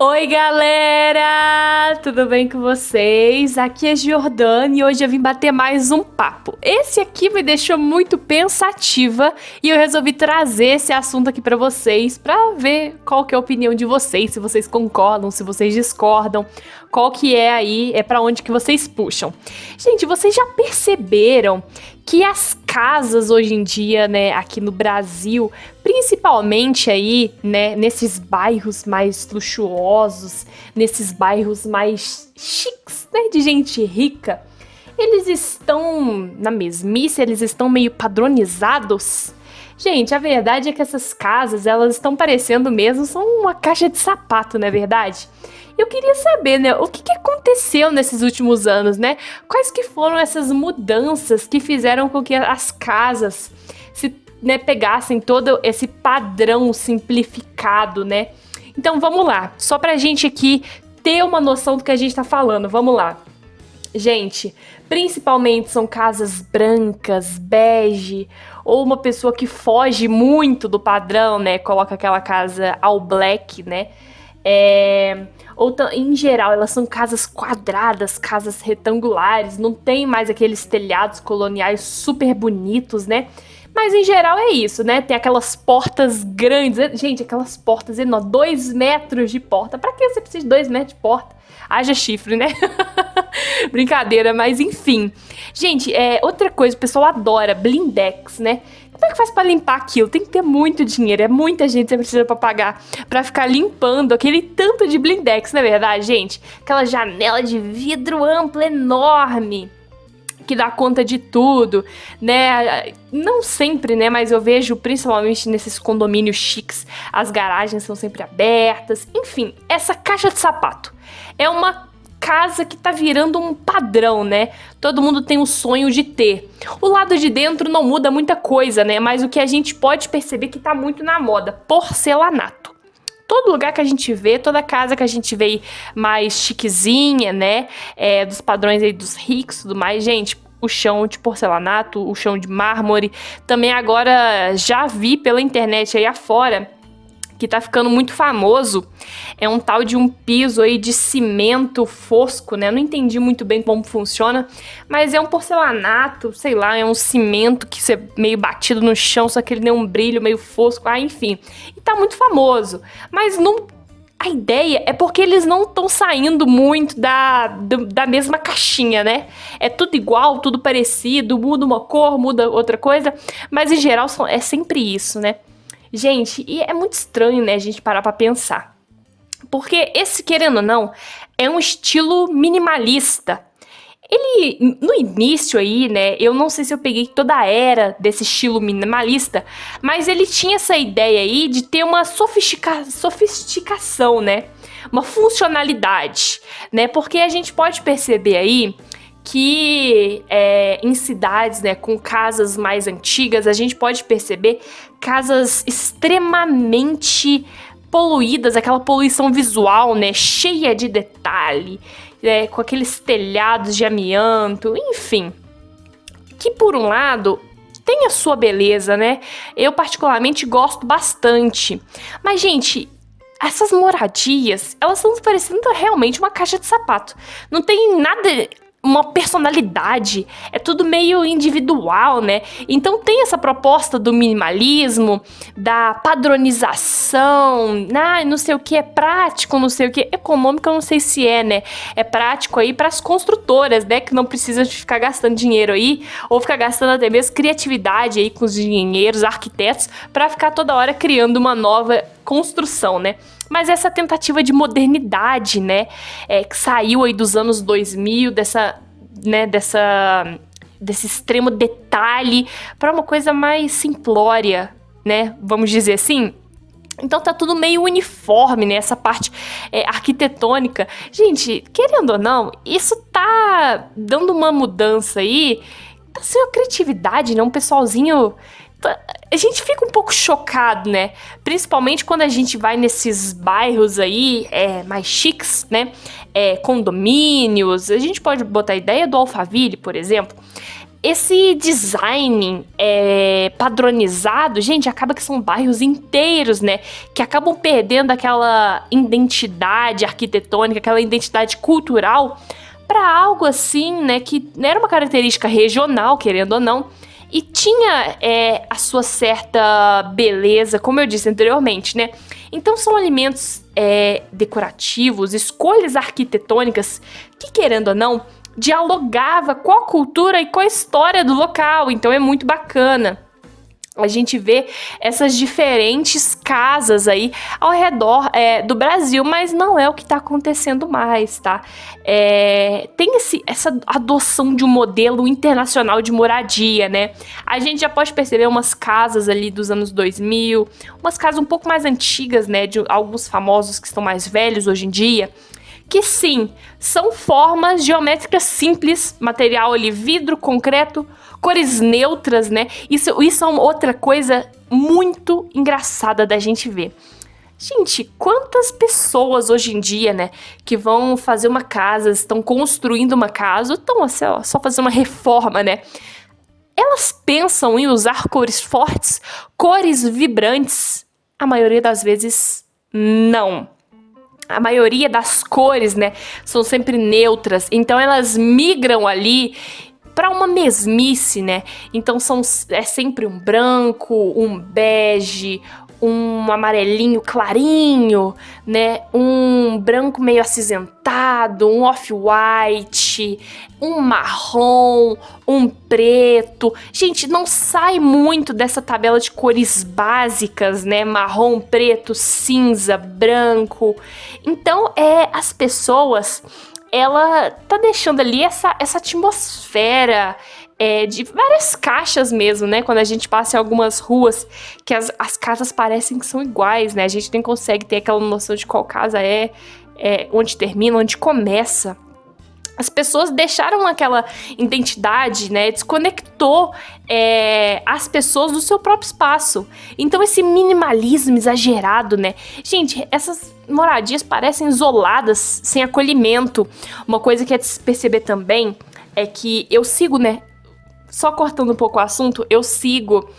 Oi, galera! Tudo bem com vocês? Aqui é Jordana e hoje eu vim bater mais um papo. Esse aqui me deixou muito pensativa e eu resolvi trazer esse assunto aqui pra vocês, pra ver qual que é a opinião de vocês, se vocês concordam, se vocês discordam, qual que é aí, é pra onde que vocês puxam. Gente, vocês já perceberam que as casas hoje em dia, né, aqui no Brasil, principalmente aí, né, nesses bairros mais luxuosos, nesses bairros mais chiques, né, de gente rica, eles estão na mesmice, eles estão meio padronizados. Gente, a verdade é que essas casas, elas estão parecendo mesmo, são uma caixa de sapato, não é verdade? Eu queria saber, né, o que aconteceu nesses últimos anos, né? Quais que foram essas mudanças que fizeram com que as casas se, né, pegassem todo esse padrão simplificado, né? Então vamos lá, só pra gente aqui ter uma noção do que a gente tá falando, vamos lá. Gente, principalmente são casas brancas, bege, ou uma pessoa que foge muito do padrão, né? Coloca aquela casa all black, né? Em geral, elas são casas quadradas, casas retangulares, não tem mais aqueles telhados coloniais super bonitos, né? Mas em geral é isso, né? Tem aquelas portas grandes. Gente, aquelas portas enormes, 2 metros de porta. Pra que você precisa de 2 metros de porta? Haja chifre, né? Brincadeira, mas enfim. Gente, outra coisa, o pessoal adora blindex, né? Como é que faz pra limpar aquilo? Tem que ter muito dinheiro, é muita gente que você precisa pra pagar pra ficar limpando aquele tanto de blindex, não é verdade, gente? Aquela janela de vidro ampla, enorme, que dá conta de tudo, né? Não sempre, né? Mas eu vejo, principalmente nesses condomínios chiques, as garagens são sempre abertas. Enfim, essa caixa de sapato é uma casa que tá virando um padrão, né? Todo mundo tem o sonho de ter. O lado de dentro não muda muita coisa, né? Mas o que a gente pode perceber que tá muito na moda, porcelanato. Todo lugar que a gente vê, toda casa que a gente vê mais chiquezinha, né? Dos padrões aí dos ricos e tudo mais, gente. O chão de porcelanato, o chão de mármore. Também agora já vi pela internet aí afora, que tá ficando muito famoso, é um tal de um piso aí de cimento fosco, né? Eu não entendi muito bem como funciona, mas é um porcelanato, sei lá, é um cimento que você meio batido no chão, só que ele tem um brilho meio fosco, enfim. E tá muito famoso, mas não... A ideia é porque eles não estão saindo muito da mesma caixinha, né? É tudo igual, tudo parecido, muda uma cor, muda outra coisa, mas em geral é sempre isso, né? Gente, e é muito estranho, né, a gente parar pra pensar. Porque esse, querendo ou não, é um estilo minimalista. Ele, no início aí, né, eu não sei se eu peguei toda a era desse estilo minimalista, mas ele tinha essa ideia aí de ter uma sofisticação, né, uma funcionalidade, né, porque a gente pode perceber aí que em cidades, né, com casas mais antigas, a gente pode perceber casas extremamente poluídas, aquela poluição visual, né, cheia de detalhe, com aqueles telhados de amianto, enfim. Que por um lado tem a sua beleza, né? Eu particularmente gosto bastante. Mas, gente, essas moradias, elas estão parecendo realmente uma caixa de sapato. Não tem nada... uma personalidade, é tudo meio individual, né? Então tem essa proposta do minimalismo, da padronização, não sei o que é prático, não sei o que econômico, eu não sei se né? É prático aí para as construtoras, né? Que não precisam de ficar gastando dinheiro aí, ou ficar gastando até mesmo criatividade aí com os engenheiros, arquitetos, para ficar toda hora criando uma nova construção, né? Mas essa tentativa de modernidade, né, que saiu aí dos anos 2000, desse extremo detalhe para uma coisa mais simplória, né, vamos dizer assim. Então tá tudo meio uniforme, né, essa parte arquitetônica. Gente, querendo ou não, isso tá dando uma mudança aí, tá sendo criatividade, né, um pessoalzinho... A gente fica um pouco chocado, né? Principalmente quando a gente vai nesses bairros aí mais chiques, né? Condomínios. A gente pode botar a ideia do Alphaville, por exemplo. esse design padronizado, gente, acaba que são bairros inteiros, né? Que acabam perdendo aquela identidade arquitetônica, aquela identidade cultural para algo assim, né? Que era uma característica regional, querendo ou não, e tinha a sua certa beleza, como eu disse anteriormente, né? Então são elementos decorativos, escolhas arquitetônicas que, querendo ou não, dialogava com a cultura e com a história do local, então é muito bacana a gente vê essas diferentes casas aí ao redor do Brasil, mas não é o que está acontecendo mais, tá? Tem essa adoção de um modelo internacional de moradia, né? A gente já pode perceber umas casas ali dos anos 2000, umas casas um pouco mais antigas, né? De alguns famosos que estão mais velhos hoje em dia, que sim, são formas geométricas simples, material ali, vidro, concreto, cores neutras, né? Isso é uma outra coisa muito engraçada da gente ver. Gente, quantas pessoas hoje em dia, né, que vão fazer uma casa, estão construindo uma casa, estão assim, ó, só fazendo uma reforma, né? Elas pensam em usar cores fortes, cores vibrantes? A maioria das vezes, não. A maioria das cores, né, são sempre neutras, então elas migram ali para uma mesmice, né? Então é sempre um branco, um bege, um amarelinho clarinho, né? Um branco meio acinzentado, um off-white, um marrom, um preto. Gente, não sai muito dessa tabela de cores básicas, né? Marrom, preto, cinza, branco. Então, as pessoas, ela tá deixando ali essa atmosfera de várias caixas mesmo, né? Quando a gente passa em algumas ruas, que as casas parecem que são iguais, né? A gente nem consegue ter aquela noção de qual casa onde termina, onde começa. As pessoas deixaram aquela identidade, né? Desconectou as pessoas do seu próprio espaço. Então, esse minimalismo exagerado, né? Gente, essas moradias parecem isoladas, sem acolhimento. Uma coisa que é de se perceber também é que eu sigo, né? Só cortando um pouco o assunto, eu sigo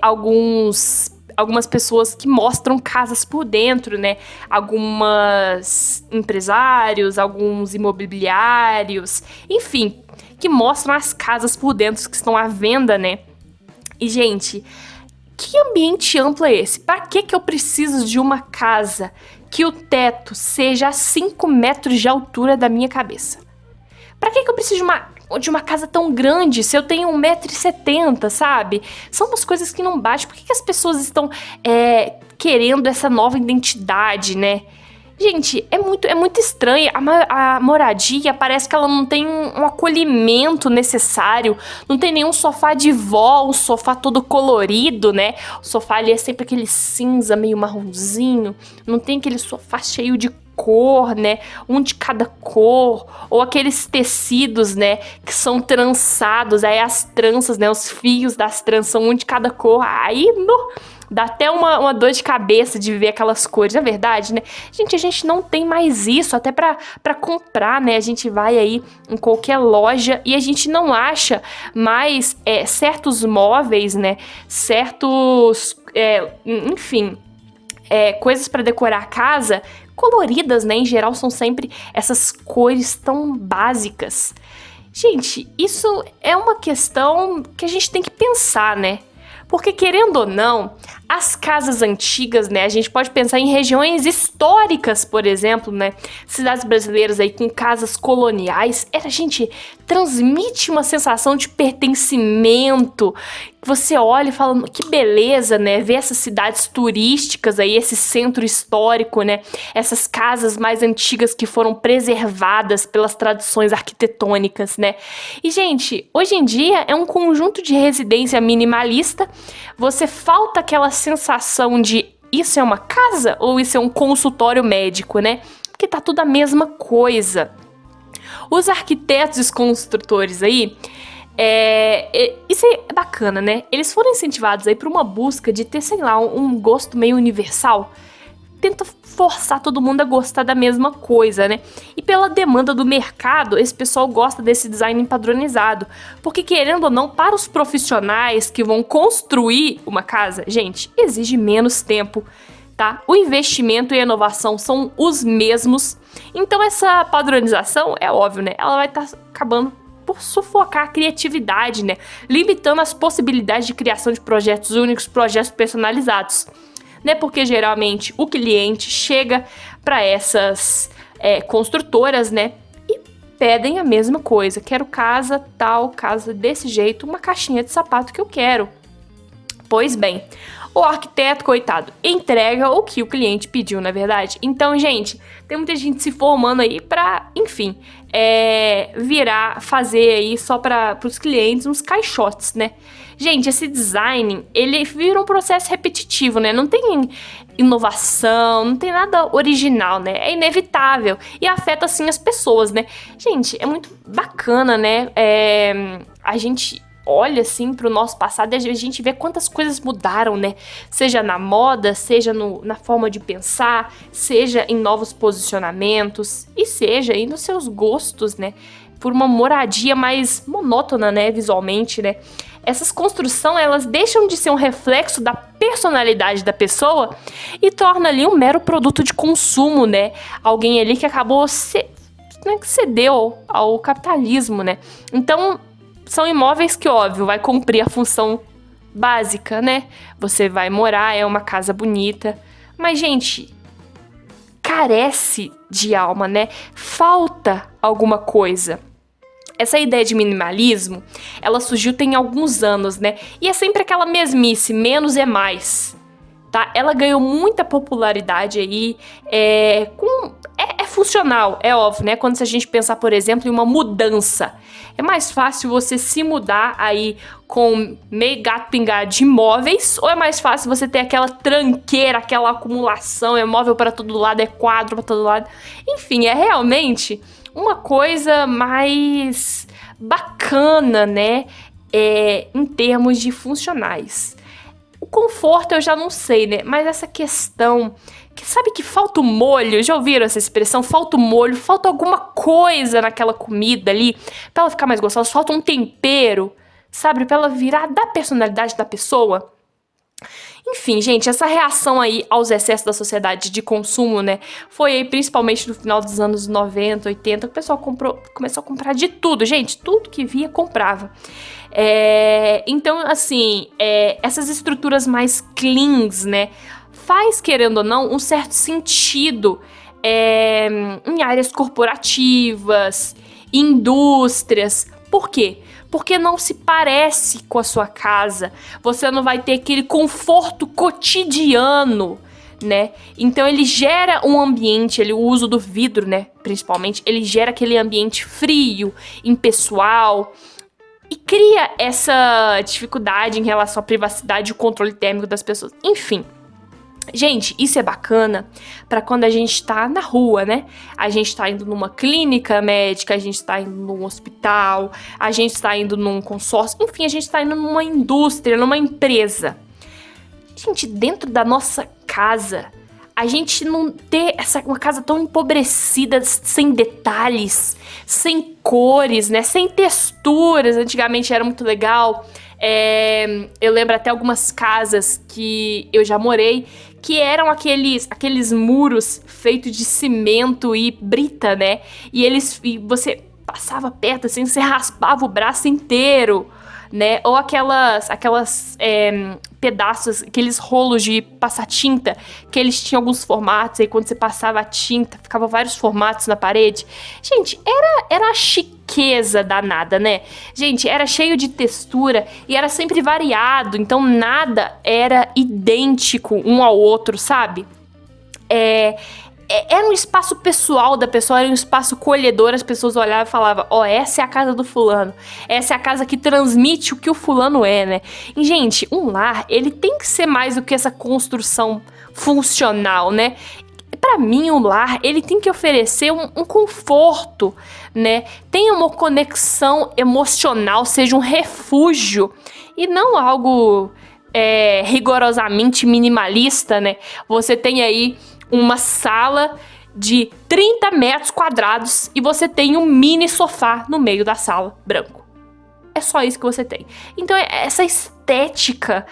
algumas pessoas que mostram casas por dentro, né? Algumas empresários, alguns imobiliários, enfim, que mostram as casas por dentro que estão à venda, né? E, gente, que ambiente amplo é esse? Pra que eu preciso de uma casa que o teto seja a 5 metros de altura da minha cabeça? Pra que eu preciso de uma casa tão grande se eu tenho 1,70 m, sabe? São umas coisas que não batem. Por que as pessoas estão querendo essa nova identidade, né? Gente, é muito estranho. A moradia parece que ela não tem um acolhimento necessário. Não tem nenhum sofá de vó, um sofá todo colorido, né? O sofá ali é sempre aquele cinza meio marronzinho. Não tem aquele sofá cheio de cor, né? Um de cada cor, ou aqueles tecidos, né, que são trançados, aí as tranças, né, os fios das tranças são um de cada cor, aí dá até uma dor de cabeça de ver aquelas cores, é verdade, né? Gente, a gente não tem mais isso, até pra comprar, né? A gente vai aí em qualquer loja e a gente não acha mais certos móveis, né? Certos, enfim, coisas pra decorar a casa coloridas, né? Em geral são sempre essas cores tão básicas. Gente, isso é uma questão que a gente tem que pensar, né? Porque, querendo ou não, as casas antigas, né? A gente pode pensar em regiões históricas, por exemplo, né? Cidades brasileiras aí com casas coloniais. Gente, transmite uma sensação de pertencimento. Você olha e fala, que beleza, né? Ver essas cidades turísticas aí, esse centro histórico, né? Essas casas mais antigas que foram preservadas pelas tradições arquitetônicas, né? E, gente, hoje em dia é um conjunto de residência minimalista. Você falta aquela sensação de isso é uma casa ou isso é um consultório médico, né? Porque tá tudo a mesma coisa. Os arquitetos e os construtores aí, isso é bacana, né? Eles foram incentivados aí por uma busca de ter, sei lá, um gosto meio universal tenta forçar todo mundo a gostar da mesma coisa, né? E pela demanda do mercado, esse pessoal gosta desse design padronizado. Porque, querendo ou não, para os profissionais que vão construir uma casa, gente, exige menos tempo, tá? O investimento e a inovação são os mesmos. Então, essa padronização, é óbvio, né? Ela vai estar acabando por sufocar a criatividade, né? Limitando as possibilidades de criação de projetos únicos, projetos personalizados, né? Porque geralmente o cliente chega para essas construtoras, né? E pedem a mesma coisa. Quero casa tal, casa desse jeito, uma caixinha de sapato que eu quero. Pois bem, o arquiteto, coitado, entrega o que o cliente pediu, na verdade. Então, gente, tem muita gente se formando aí pra, enfim, fazer aí só para os clientes uns caixotes, né? Gente, esse design, ele vira um processo repetitivo, né? Não tem inovação, não tem nada original, né? É inevitável e afeta, assim, as pessoas, né? Gente, é muito bacana, né? A gente olha assim pro nosso passado e a gente vê quantas coisas mudaram, né? Seja na moda, seja na forma de pensar, seja em novos posicionamentos e seja aí nos seus gostos, né? Por uma moradia mais monótona, né? Visualmente, né? Essas construções, elas deixam de ser um reflexo da personalidade da pessoa e torna ali um mero produto de consumo, né? Alguém ali que acabou que cedeu ao capitalismo, né? Então, são imóveis que, óbvio, vai cumprir a função básica, né? Você vai morar, é uma casa bonita. Mas, gente, carece de alma, né? Falta alguma coisa. Essa ideia de minimalismo, ela surgiu tem alguns anos, né? E é sempre aquela mesmice, menos é mais, tá? Ela ganhou muita popularidade aí, é funcional, é óbvio, né? Quando a gente pensar, por exemplo, em uma mudança, é mais fácil você se mudar aí com meio gato pingado de imóveis, ou é mais fácil você ter aquela tranqueira, aquela acumulação, é móvel para todo lado, é quadro para todo lado. Enfim, é realmente uma coisa mais bacana, né? Em termos de funcionais. O conforto eu já não sei, né? Mas essa questão sabe que falta o molho? Já ouviram essa expressão? Falta o molho, falta alguma coisa naquela comida ali pra ela ficar mais gostosa, falta um tempero, sabe? Pra ela virar da personalidade da pessoa. Enfim, gente, essa reação aí aos excessos da sociedade de consumo, né? Foi aí principalmente no final dos anos 90, 80, que o pessoal começou a comprar de tudo. Gente, tudo que via, comprava. Então, assim, essas estruturas mais cleans, né? Faz, querendo ou não, um certo sentido em áreas corporativas, indústrias. Por quê? Porque não se parece com a sua casa. Você não vai ter aquele conforto cotidiano, né? Então ele gera um ambiente, o uso do vidro, né? Principalmente, ele gera aquele ambiente frio, impessoal. E cria essa dificuldade em relação à privacidade e o controle térmico das pessoas. Enfim. Gente, isso é bacana para quando a gente tá na rua, né? A gente tá indo numa clínica médica, a gente tá indo num hospital, a gente tá indo num consórcio, enfim, a gente tá indo numa indústria, numa empresa. Gente, dentro da nossa casa, a gente não ter uma casa tão empobrecida, sem detalhes, sem cores, né? Sem texturas. Antigamente era muito legal. Eu lembro até algumas casas que eu já morei, que eram aqueles muros feitos de cimento e brita, né? E você passava perto, assim, você raspava o braço inteiro, né? Ou aquelas pedaços, aqueles rolos de passar tinta, que eles tinham alguns formatos, aí quando você passava a tinta, ficava vários formatos na parede. Gente, era a chiqueza danada, né? Gente, era cheio de textura e era sempre variado, então nada era idêntico um ao outro, sabe? Era um espaço pessoal da pessoa, era um espaço colhedor, as pessoas olhavam e falavam, essa é a casa do fulano, essa é a casa que transmite o que o fulano é, né? E, gente, um lar, ele tem que ser mais do que essa construção funcional, né? Pra mim, o lar, ele tem que oferecer um conforto, né? Tenha uma conexão emocional, seja um refúgio, e não algo rigorosamente minimalista, né? Você tem aí uma sala de 30 metros quadrados e você tem um mini sofá no meio da sala, branco. É só isso que você tem. Então, essa estética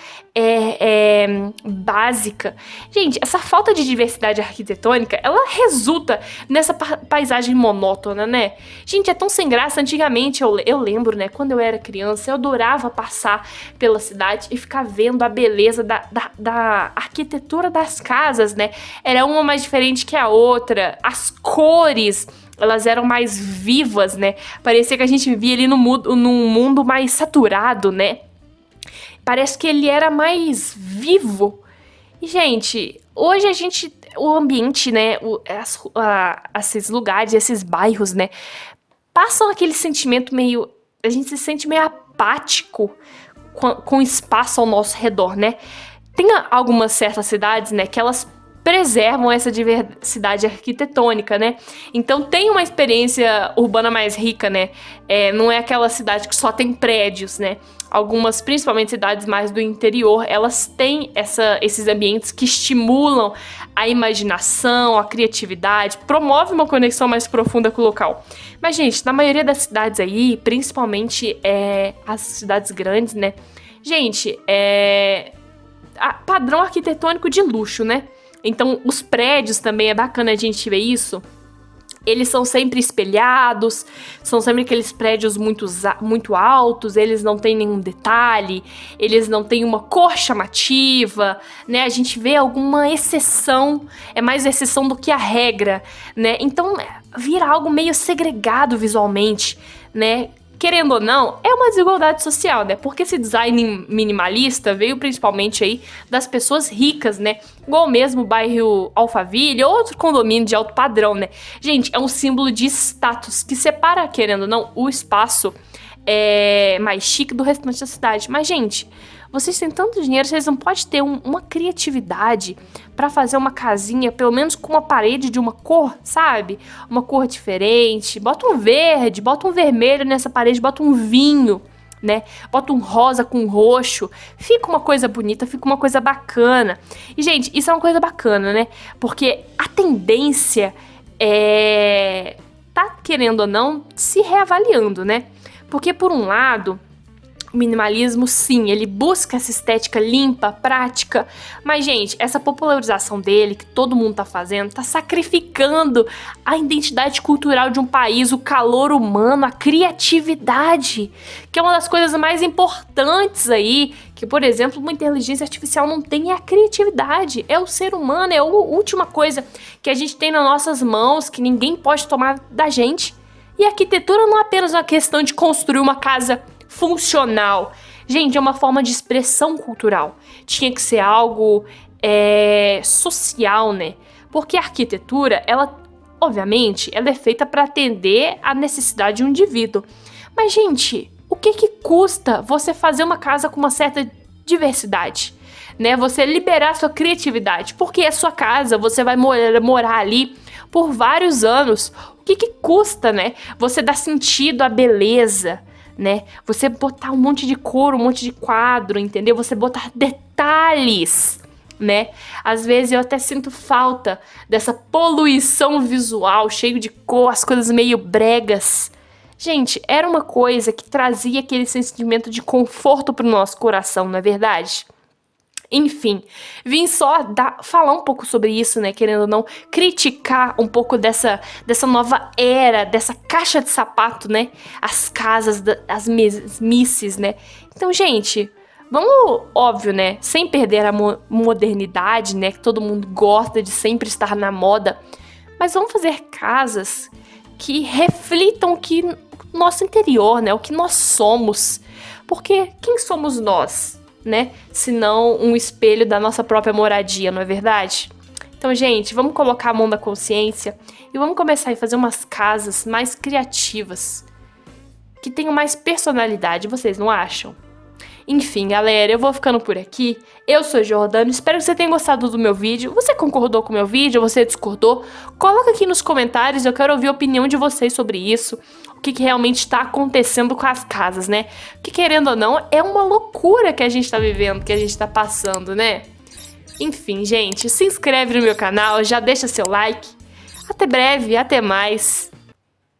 básica. Gente, essa falta de diversidade arquitetônica, ela resulta nessa paisagem monótona, né? Gente, é tão sem graça. Antigamente, eu lembro, né? Quando eu era criança, eu adorava passar pela cidade e ficar vendo a beleza da arquitetura das casas, né? Era uma mais diferente que a outra. As cores, elas eram mais vivas, né? Parecia que a gente vivia ali num mundo mais saturado, né? Parece que ele era mais vivo. E, gente, hoje o ambiente, né? Esses lugares, esses bairros, né? Passam aquele sentimento meio... A gente se sente meio apático com o espaço ao nosso redor, né? Tem algumas certas cidades, né? Que elas preservam essa diversidade arquitetônica, né? Então tem uma experiência urbana mais rica, né? Não é aquela cidade que só tem prédios, né? Algumas, principalmente cidades mais do interior, elas têm esses ambientes que estimulam a imaginação, a criatividade, promove uma conexão mais profunda com o local. Mas, gente, na maioria das cidades aí, principalmente as cidades grandes, né? Gente, padrão arquitetônico de luxo, né? Então, os prédios também, é bacana a gente ver isso. Eles são sempre espelhados, são sempre aqueles prédios muito altos, eles não têm nenhum detalhe, eles não têm uma cor chamativa, né? A gente vê alguma exceção, é mais exceção do que a regra, né? Então, vira algo meio segregado visualmente, né? Querendo ou não, é uma desigualdade social, né? Porque esse design minimalista veio principalmente aí das pessoas ricas, né? Igual mesmo o bairro Alphaville, outro condomínio de alto padrão, né? Gente, é um símbolo de status que separa, querendo ou não, o espaço mais chique do restante da cidade. Mas, gente, vocês têm tanto dinheiro, vocês não podem ter uma criatividade pra fazer uma casinha, pelo menos com uma parede de uma cor, sabe? Uma cor diferente. Bota um verde, bota um vermelho nessa parede, bota um vinho, né? Bota um rosa com roxo. Fica uma coisa bonita, fica uma coisa bacana. E, gente, isso é uma coisa bacana, né? Porque a tendência tá, querendo ou não, se reavaliando, né? Porque, por um lado, o minimalismo, sim, ele busca essa estética limpa, prática, mas, gente, essa popularização dele, que todo mundo tá fazendo, tá sacrificando a identidade cultural de um país, o calor humano, a criatividade, que é uma das coisas mais importantes aí, que, por exemplo, uma inteligência artificial não tem, é a criatividade, é o ser humano, é a última coisa que a gente tem nas nossas mãos, que ninguém pode tomar da gente. E a arquitetura não é apenas uma questão de construir uma casa funcional. Gente, é uma forma de expressão cultural. Tinha que ser algo social, né? Porque a arquitetura, ela, obviamente, ela é feita para atender a necessidade de um indivíduo. Mas, gente, o que custa você fazer uma casa com uma certa diversidade? Né? Você liberar sua criatividade. Porque é sua casa, você vai morar ali por vários anos. O que custa, né? Você dar sentido à beleza, né? Você botar um monte de cor, um monte de quadro, entendeu? Você botar detalhes, né? Às vezes eu até sinto falta dessa poluição visual, cheio de cor, as coisas meio bregas. Gente, era uma coisa que trazia aquele sentimento de conforto pro nosso coração, não é verdade? Enfim, vim só falar um pouco sobre isso, né? Querendo ou não, criticar um pouco dessa nova era, dessa caixa de sapato, né? As casas, as mesmices, né? Então, gente, vamos, óbvio, né? Sem perder a modernidade, né? Que todo mundo gosta de sempre estar na moda. Mas vamos fazer casas que reflitam o nosso interior, né? O que nós somos. Porque quem somos nós? Né? Se não um espelho da nossa própria moradia, não é verdade? Então, gente, vamos colocar a mão na consciência e vamos começar a fazer umas casas mais criativas, que tenham mais personalidade, vocês não acham? Enfim, galera, eu vou ficando por aqui. Eu sou Jordano, espero que você tenha gostado do meu vídeo. Você concordou com o meu vídeo? Você discordou? Coloca aqui nos comentários, eu quero ouvir a opinião de vocês sobre isso. O que realmente está acontecendo com as casas, né? Que, querendo ou não, é uma loucura que a gente tá vivendo, que a gente tá passando, né? Enfim, gente, se inscreve no meu canal, já deixa seu like. Até breve, até mais.